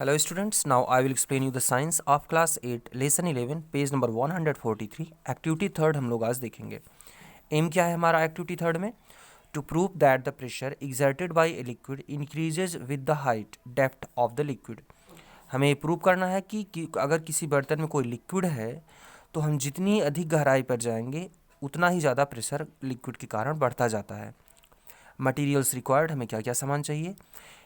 Hello students, now I will explain you the science of class 8 lesson 11 page number 143 activity third हम लोग आज देखेंगे। Aim क्या है हमारा एक्टिविटी थर्ड में? To prove that the pressure exerted by a liquid increases with the height depth of the liquid. हमें prove करना है कि अगर किसी बर्तन में कोई लिक्विड है तो हम जितनी अधिक गहराई पर जाएंगे उतना ही ज़्यादा प्रेशर लिक्विड के कारण बढ़ता जाता है। मटीरियल्स रिक्वायर्ड, हमें क्या क्या सामान चाहिए?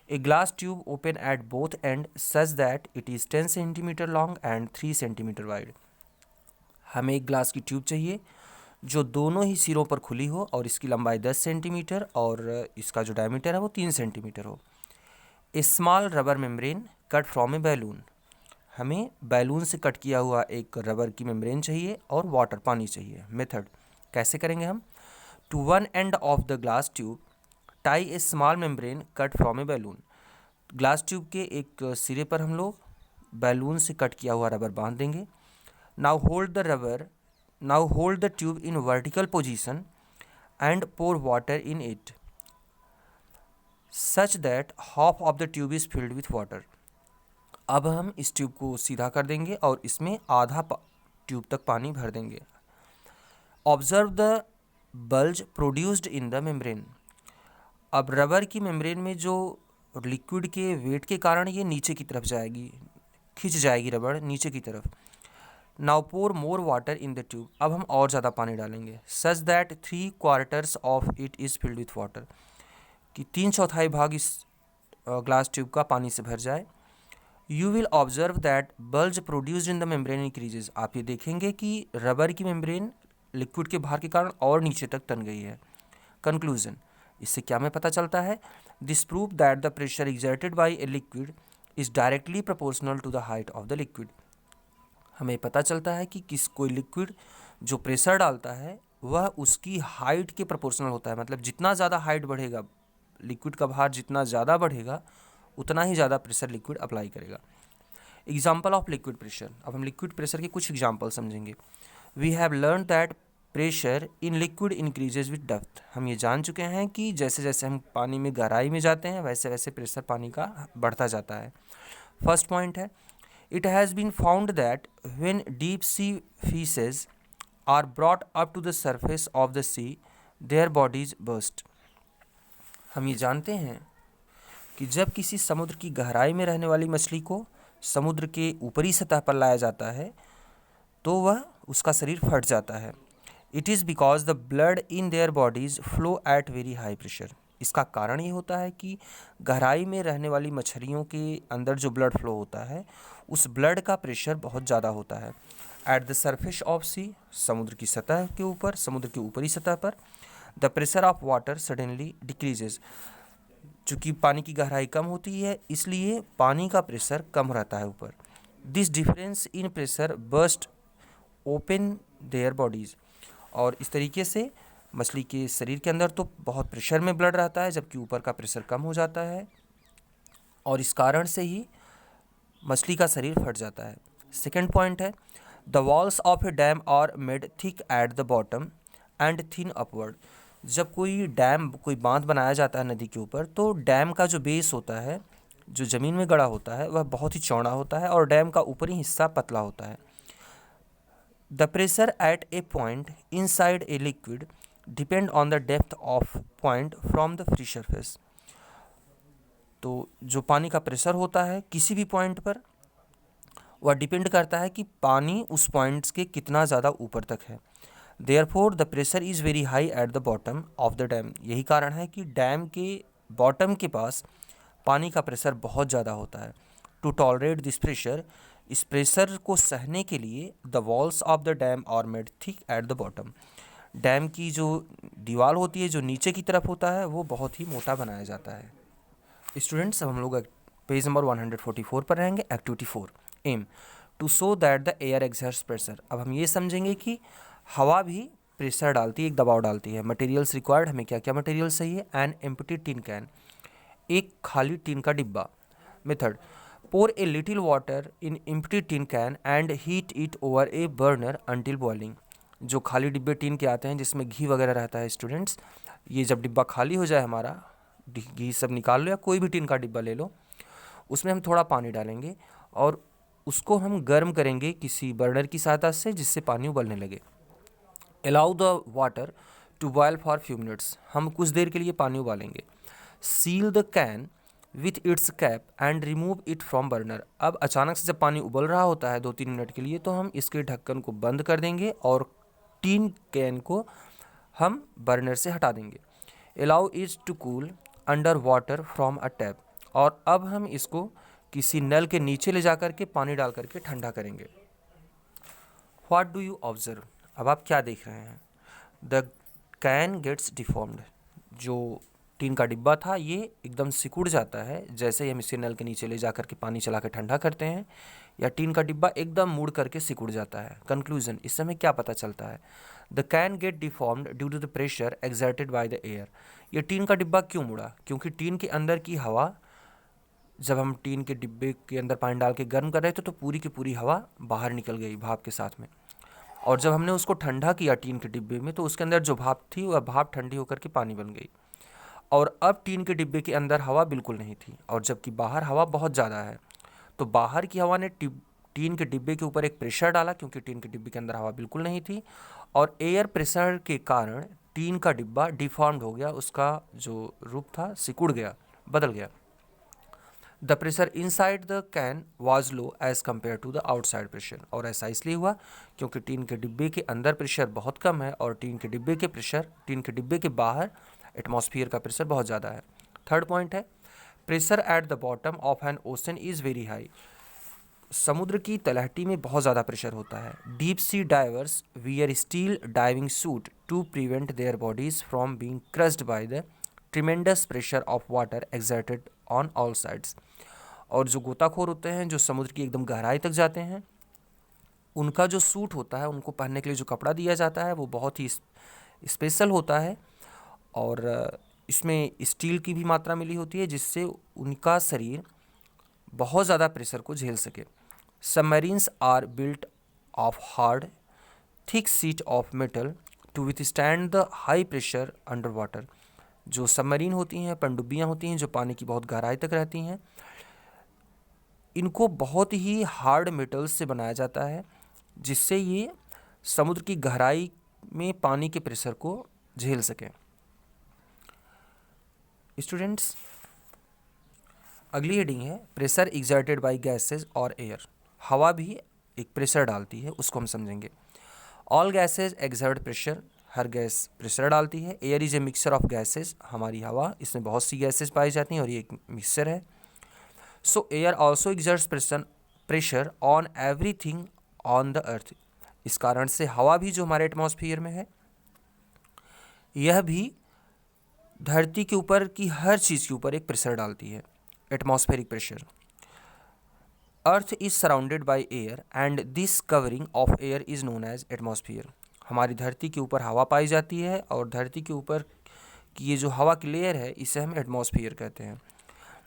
A glass tube open at both ends such that it is 10 centimetre long and 3 centimetre wide. हमें एक ग्लास की ट्यूब चाहिए जो दोनों ही सिरों पर खुली हो और इसकी लंबाई 10 सेंटीमीटर और इसका जो डायमीटर है वो 3 सेंटीमीटर हो। A small rubber membrane cut from a balloon. हमें बैलून से कट किया हुआ एक रबर की मेम्ब्रेन चाहिए और वाटर पानी चाहिए। मेथड कैसे करेंगे हम? To one end of the glass tube tie a small membrane cut from a balloon. Glass tube के एक सिरे पर हम लोग बैलून से कट किया हुआ रबर बांध देंगे। Now hold the tube in vertical position and pour water in it such that half of the tube is filled with water. अब हम इस ट्यूब को सीधा कर देंगे और इसमें आधा ट्यूब तक पानी भर देंगे। Observe the bulge produced in the membrane. अब रबर की मेम्ब्रेन में जो लिक्विड के वेट के कारण ये नीचे की तरफ जाएगी, खिंच जाएगी रबर नीचे की तरफ। Now pour more water in the tube. अब हम और ज़्यादा पानी डालेंगे। Such that 3/4 of it is filled with water, कि 3/4 भाग इस ग्लास ट्यूब का पानी से भर जाए। You will observe that bulge produced in the membrane increases. आप ये देखेंगे कि रबर की मेम्ब्रेन लिक्विड के भार के कारण और नीचे तक तन गई है। कंक्लूजन, इससे क्या हमें पता चलता है? This prove that the pressure exerted by a liquid is directly proportional to the height of the liquid. हमें पता चलता है कि कोई लिक्विड जो प्रेशर डालता है वह उसकी हाइट के प्रोपोर्शनल होता है। मतलब जितना ज़्यादा हाइट बढ़ेगा, लिक्विड का भार जितना ज़्यादा बढ़ेगा उतना ही ज़्यादा प्रेशर लिक्विड अप्लाई करेगा। Example of liquid pressure. अब हम लिक्विड प्रेशर के कुछ एग्जाम्पल समझेंगे। We have learn that pressure in liquid increases with depth. हम ये जान चुके हैं कि जैसे जैसे हम पानी में गहराई में जाते हैं वैसे वैसे प्रेशर पानी का बढ़ता जाता है। फर्स्ट पॉइंट है, it has been found that when deep sea fishes are brought up to the surface of the sea their bodies burst. हम ये जानते हैं कि जब किसी समुद्र की गहराई में रहने वाली मछली को समुद्र के ऊपरी सतह पर लाया जाता है तो वह उसका शरीर फट जाता है। It is because the blood in their bodies flow at very high pressure. इसका कारण ये होता है कि गहराई में रहने वाली मछलियों के अंदर जो ब्लड फ्लो होता है उस ब्लड का प्रेशर बहुत ज़्यादा होता है। एट द सरफेस ऑफ सी, समुद्र की सतह के ऊपर, समुद्र के ऊपरी सतह पर, the pressure of water suddenly decreases. चूँकि पानी की गहराई कम होती है इसलिए पानी का प्रेशर कम रहता है ऊपर। This difference in pressure burst open there bodies. और इस तरीके से मछली के शरीर के अंदर तो बहुत प्रेशर में ब्लड रहता है जबकि ऊपर का प्रेशर कम हो जाता है और इस कारण से ही मछली का शरीर फट जाता है। सेकेंड पॉइंट है, the walls of a dam are made thick at the bottom and thin upward. जब कोई डैम, कोई बांध बनाया जाता है नदी के ऊपर तो डैम का जो बेस होता है, जो ज़मीन में गड़ा होता है, वह बहुत ही चौड़ा होता है और डैम का ऊपरी हिस्सा पतला होता है। The pressure at a point inside a liquid depend on the depth of point from the free surface। तो जो पानी का प्रेशर होता है किसी भी पॉइंट पर वह डिपेंड करता है कि पानी उस पॉइंट्स के कितना ज़्यादा ऊपर तक है। Therefore the pressure is very high at the bottom of the dam. यही कारण है कि डैम के बॉटम के पास पानी का प्रेशर बहुत ज़्यादा होता है। टू टॉलरेट दिस प्रेशर, इस प्रेशर को सहने के लिए the walls of the dam are made thick at the bottom. Dam की जो दीवार होती है, जो नीचे की तरफ होता है, वो बहुत ही मोटा बनाया जाता है। स्टूडेंट्स, अब हम लोग पेज नंबर 144 पर रहेंगे। Activity 4, aim to show that the air exerts pressure. अब हम ये समझेंगे कि हवा भी प्रेशर डालती है, एक दबाव डालती है। मटेरियल्स रिक्वायर्ड, हमें क्या क्या मटेरियल्स चाहिए? एन एम्प्टी टिन कैन, एक खाली टीन का डिब्बा। Method, pour a little water in empty tin can and heat it over a burner until boiling। जो खाली डिब्बे टीन के आते हैं जिसमें घी वगैरह रहता है स्टूडेंट्स, ये जब डिब्बा खाली हो जाए हमारा, घी सब निकाल लो या कोई भी टीन का डिब्बा ले लो, उसमें हम थोड़ा पानी डालेंगे और उसको हम गर्म करेंगे किसी बर्नर की सहायता से, जिससे पानी उबलने लगे। Allow the water to boil for few minutes, हम कुछ देर के लिए पानी उबालेंगे। Seal the can with its cap and remove it from burner, अब अचानक से जब पानी उबल रहा होता है 2-3 मिनट के लिए, तो हम इसके ढक्कन को बंद कर देंगे और टीन कैन को हम बर्नर से हटा देंगे। Allow it to cool under water from a tap, और अब हम इसको किसी नल के नीचे ले जाकर के पानी डाल करके ठंडा करेंगे। व्हाट डू ऑब्जर्व ऑब्जर्व, अब आप क्या देख रहे हैं? द कैन गेट्स डिफॉर्म्ड, जो टीन का डिब्बा था ये एकदम सिकुड़ जाता है जैसे ही हम इसे नल के नीचे ले जा करके पानी चला के ठंडा करते हैं, या टीन का डिब्बा एकदम मुड़ करके सिकुड़ जाता है। कंक्लूजन, इस समय क्या पता चलता है? The can get deformed due to the pressure exerted by the air, ये टीन का डिब्बा क्यों मुड़ा? क्योंकि टीन के अंदर की हवा, जब हम टीन के डिब्बे के अंदर पानी डाल के गर्म कर रहे थे तो पूरी की पूरी हवा बाहर निकल गई भाप के साथ में, और जब हमने उसको ठंडा किया टीन के डिब्बे में तो उसके अंदर जो भाप थी वह भाप ठंडी होकर के पानी बन गई, और अब टीन के डिब्बे के अंदर हवा बिल्कुल नहीं थी, और जबकि बाहर हवा बहुत ज़्यादा है। तो बाहर की हवा ने टीन के डिब्बे के ऊपर एक प्रेशर डाला, क्योंकि टीन के डिब्बे के अंदर हवा बिल्कुल नहीं थी, और एयर प्रेशर के कारण टीन का डिब्बा डिफॉर्म्ड हो गया, उसका जो रूप था सिकुड़ गया, बदल गया। The pressure inside the can was low as compare to the outside pressure, और ऐसा इसलिए हुआ क्योंकि टीन के डिब्बे के अंदर प्रेशर बहुत कम है और टीन के डिब्बे के बाहर एटमॉस्फेयर का प्रेशर बहुत ज़्यादा है। थर्ड पॉइंट है, pressure at the bottom of an ocean is very high, समुद्र की तलहटी में बहुत ज़्यादा प्रेशर होता है। Deep sea divers wear steel diving suit to prevent their bodies from being crushed by the tremendous pressure of water exerted on all sides, और जो गोताखोर होते हैं जो समुद्र की एकदम गहराई तक जाते हैं, उनका जो सूट होता है, उनको पहनने के लिए जो कपड़ा दिया जाता है वो बहुत ही स्पेशल होता है, और इसमें स्टील की भी मात्रा मिली होती है जिससे उनका शरीर बहुत ज़्यादा प्रेशर को झेल सके। Submarines are built of hard thick sheet of metal to withstand the high pressure under water, जो सबमरीन होती हैं, पनडुब्बियाँ होती हैं जो पानी की बहुत गहराई तक रहती हैं, इनको बहुत ही हार्ड मेटल्स से बनाया जाता है जिससे ये समुद्र की गहराई में पानी के प्रेशर को झेल सकें। स्टूडेंट्स, अगली हेडिंग है प्रेशर एक्सर्टेड बाय गैसेज और एयर, हवा भी एक प्रेशर डालती है, उसको हम समझेंगे। ऑल गैसेज एक्सर्ट प्रेशर, हर गैस प्रेशर डालती है। Air is a mixture of gases, हमारी हवा, इसमें बहुत सी गैसेज पाई जाती हैं और ये एक मिक्सचर है। सो air also exerts pressure on everything on the earth, इस कारण से हवा भी जो हमारे एटमॉस्फेयर में है, यह भी धरती के ऊपर की हर चीज़ के ऊपर एक प्रेशर डालती है, atmospheric pressure. Earth is surrounded by air and this covering of air is known as atmosphere, हमारी धरती के ऊपर हवा पाई जाती है और धरती के ऊपर की ये जो हवा की लेयर है इसे हम एटमॉस्फेयर कहते हैं।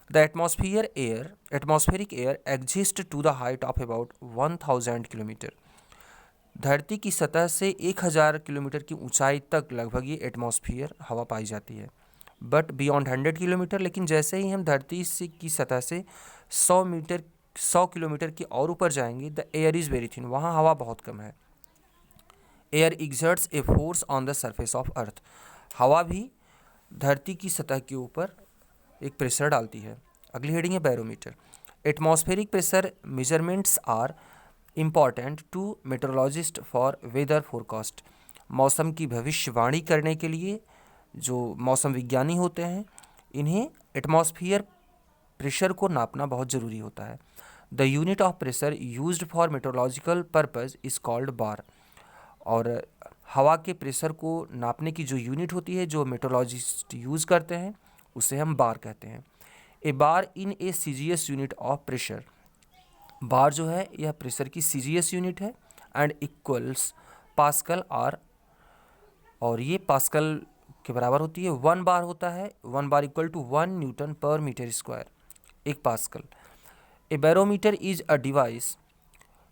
The atmospheric air exist to the height of about 1000 kilometre, धरती की सतह से 1000 किलोमीटर की ऊंचाई तक लगभग ये एटमॉस्फेयर हवा पाई जाती है। बट बियॉन्ड 100 किलोमीटर, लेकिन जैसे ही हम धरती से की सतह से 100 किलोमीटर की और ऊपर जाएंगे, the air is very thin, वहाँ हवा बहुत कम है। Air exerts a force on the surface of earth, हवा भी धरती की सतह के ऊपर एक प्रेशर डालती है। अगली हेडिंग है barometer. Atmospheric pressure measurements are important to meteorologist for weather forecast, मौसम की भविष्यवाणी करने के लिए जो मौसम विज्ञानी होते हैं, इन्हें एटमॉस्फेयर प्रेशर को नापना बहुत ज़रूरी होता है। The unit of pressure used for metrological purpose is called bar, और हवा के प्रेशर को नापने की जो यूनिट होती है जो मेट्रोलॉजिस्ट यूज़ करते हैं उसे हम बार कहते हैं। ए बार इन ए सीजीएस यूनिट ऑफ प्रेशर, बार जो है यह प्रेशर की सीजीएस यूनिट है, एंड इक्वल्स पास्कल आर, और ये पास्कल के बराबर होती है। 1 बार होता है, 1 bar equal to 1 newton per metre square, 1 pascal. A barometer is a device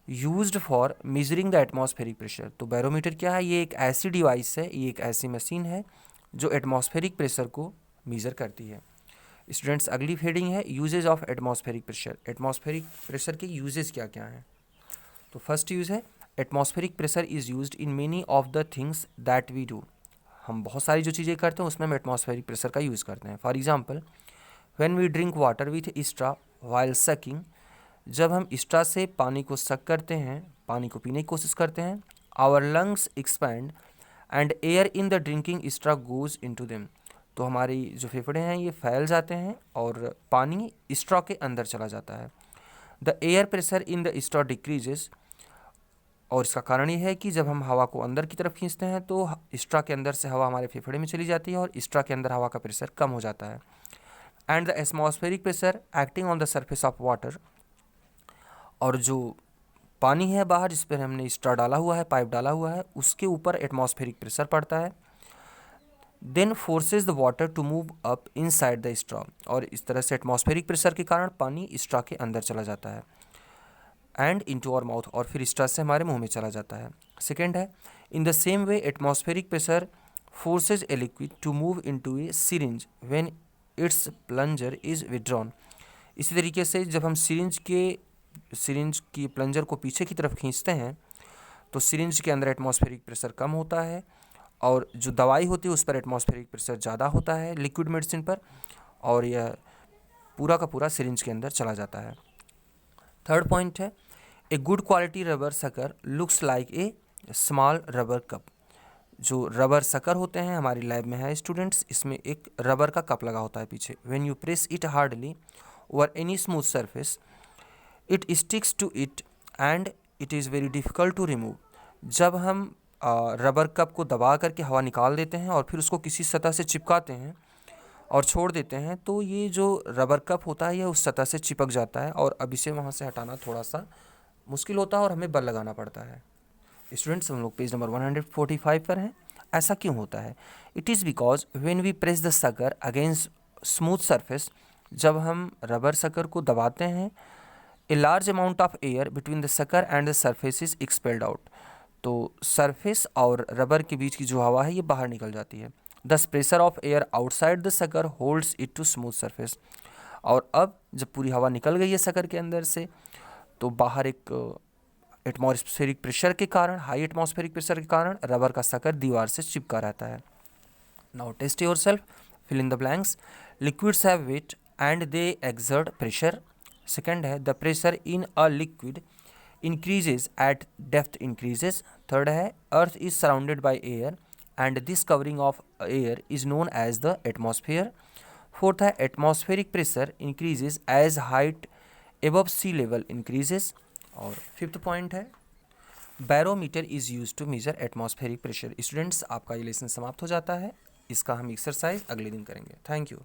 used for measuring the atmospheric pressure, तो बैरोमीटर क्या है? ये एक ऐसी डिवाइस है, ये एक ऐसी मशीन है जो एटमॉस्फेरिक प्रेशर को मेज़र करती है। स्टूडेंट्स अगली हेडिंग है uses of atmospheric pressure. Atmospheric pressure के यूजेज क्या क्या हैं? तो फर्स्ट यूज़ है atmospheric pressure is used in many of the things that we do. हम बहुत सारी जो चीज़ें करते हैं उसमें हम एटमॉस्फेरिक प्रेशर का यूज़ करते हैं। For example when we drink water with straw while sucking, जब हम स्ट्रा से पानी को सक करते हैं, पानी को पीने की कोशिश करते हैं, our lungs expand and air in the drinking straw goes into them, तो हमारी जो फेफड़े हैं ये फैल जाते हैं और पानी स्ट्रा के अंदर चला जाता है। The air pressure in the straw decreases, और इसका कारण ये है कि जब हम हवा को अंदर की तरफ खींचते हैं तो स्ट्रा के अंदर से हवा हमारे फेफड़े में चली जाती है और स्ट्रा के अंदर हवा का प्रेशर कम हो जाता है। And the atmospheric pressure acting on the surface of water, और जो पानी है बाहर जिस पर हमने स्ट्रा डाला हुआ है, पाइप डाला हुआ है, उसके ऊपर एटमॉस्फेरिक प्रेशर पड़ता है। Then forces the water to move up inside the straw, और इस तरह से एटमॉस्फेरिक प्रेशर के कारण पानी स्ट्रा के अंदर चला जाता है एंड इनटू आवर माउथ, और फिर स्ट्रा से हमारे मुंह में चला जाता है। सेकेंड है in the same way atmospheric pressure forces a liquid to move into a syringe when its plunger is withdrawn. इसी तरीके से जब हम सिरिंज की प्लंजर को पीछे की तरफ खींचते हैं तो सिरिंज के अंदर एटमॉस्फेरिक प्रेशर कम होता है और जो दवाई होती है उस पर एटमॉस्फेरिक प्रेशर ज़्यादा होता है लिक्विड मेडिसिन पर, और यह पूरा का पूरा सिरिंज के अंदर चला जाता है। थर्ड पॉइंट है a good quality rubber sucker looks like a small rubber cup. जो रबर सकर होते हैं हमारी लैब में है स्टूडेंट्स, इसमें एक रबर का कप लगा होता है पीछे। When you press it hardly over any smooth surface it sticks to it and it is very difficult to remove. जब हम रबर कप को दबा करके हवा निकाल देते हैं और फिर उसको किसी सतह से चिपकाते हैं और छोड़ देते हैं तो ये जो रबर कप होता है यह उस सतह से चिपक जाता है और अब इसे वहाँ से हटाना थोड़ा सा मुश्किल होता है और हमें बल लगाना पड़ता है। स्टूडेंट्स हम लोग पेज नंबर 145 पर हैं। ऐसा क्यों होता है? It is because when we press the sucker against smooth surface, जब हम रबर सकर को दबाते हैं a large amount of air between the sucker and the surface is expelled out, तो सरफेस और रबर के बीच की जो हवा है ये बाहर निकल जाती है। Thus pressure of air outside the sucker holds it to smooth surface, और अब जब पूरी हवा निकल गई है सकर के अंदर से तो बाहर एक एटमॉस्फेरिक प्रेशर के कारण, हाई एटमॉस्फेरिक प्रेशर के कारण रबर का सकर दीवार से चिपका रहता है। Now test yourself, fill in the blanks. Liquids have weight and they exert pressure. Second है the pressure in a liquid increases at depth increases. Third है earth is surrounded by air and this covering of air is known as the atmosphere. Fourth है atmospheric pressure increases as height above sea level increases. और fifth point है barometer is use to measure atmospheric pressure. Students आपका ये lesson समाप्त हो जाता है. इसका हम एक्सरसाइज अगले दिन करेंगे. Thank you.